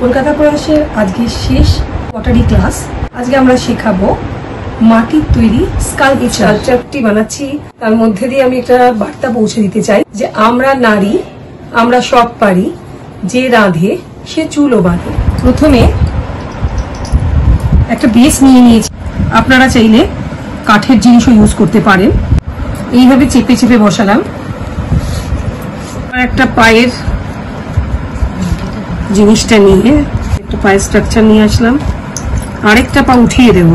কলকাতা প্রয়াসের আজকে শেষ পটারি ক্লাস। আজকে আমরা শেখাবো মাটির তৈরি স্কাল্পচারটি বানাচ্ছি। তার মধ্যে দিয়ে আমি একটা বার্তা পৌঁছে দিতে চাই যে আমরা নারী, আমরা সব পারি, যে রাঁধে সে চুলও বাঁধে। প্রথমে একটা বেস নিয়ে নিয়েছি, আপনারা চাইলে কাঠের জিনিসও ইউজ করতে পারেন। এইভাবে চেপে চেপে বসালাম। একটা পায়ের জিনিসটা নিয়ে একটা পায়ের স্ট্রাকচার নিয়ে আসলাম, আরেকটা পা উঠিয়ে দেব।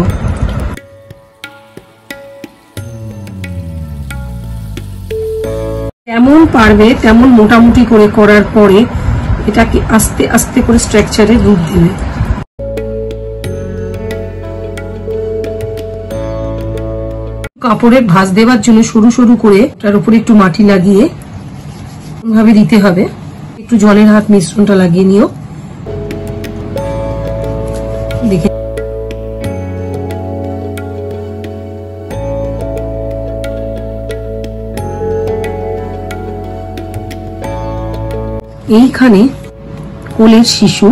যেমন পারবে তেমন মোটামুটি করে করার পরে এটাকে আস্তে আস্তে করে স্ট্রাকচারে রূপ দেবে। কাপড়ে ভাঁজ দেওয়ার জন্য সরু সরু করে তার উপরে একটু মাটি লাগিয়ে ভাবে দিতে হবে। একটু জলের হাত মিশ্রণটা লাগিয়ে নিও। দেখে এইখানে কোলের শিশু,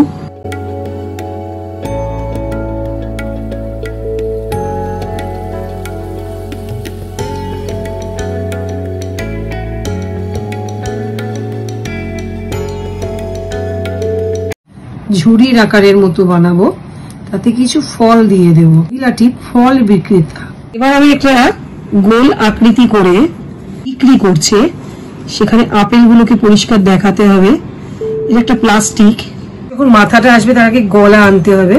ঝুড়ির আকারের মতো বানাবো, তাতে কিছু ফল দিয়ে দেব। বিলাটি ফল বিক্রেতা। এবার আমি একটা গোল আকৃতি করে বিক্রি করছে, সেখানে আপেলগুলোকে পরিষ্কার দেখাতে হবে। এটা একটা প্লাস্টিক। যখন মাথাটা আসবে তার আগে গলা আনতে হবে।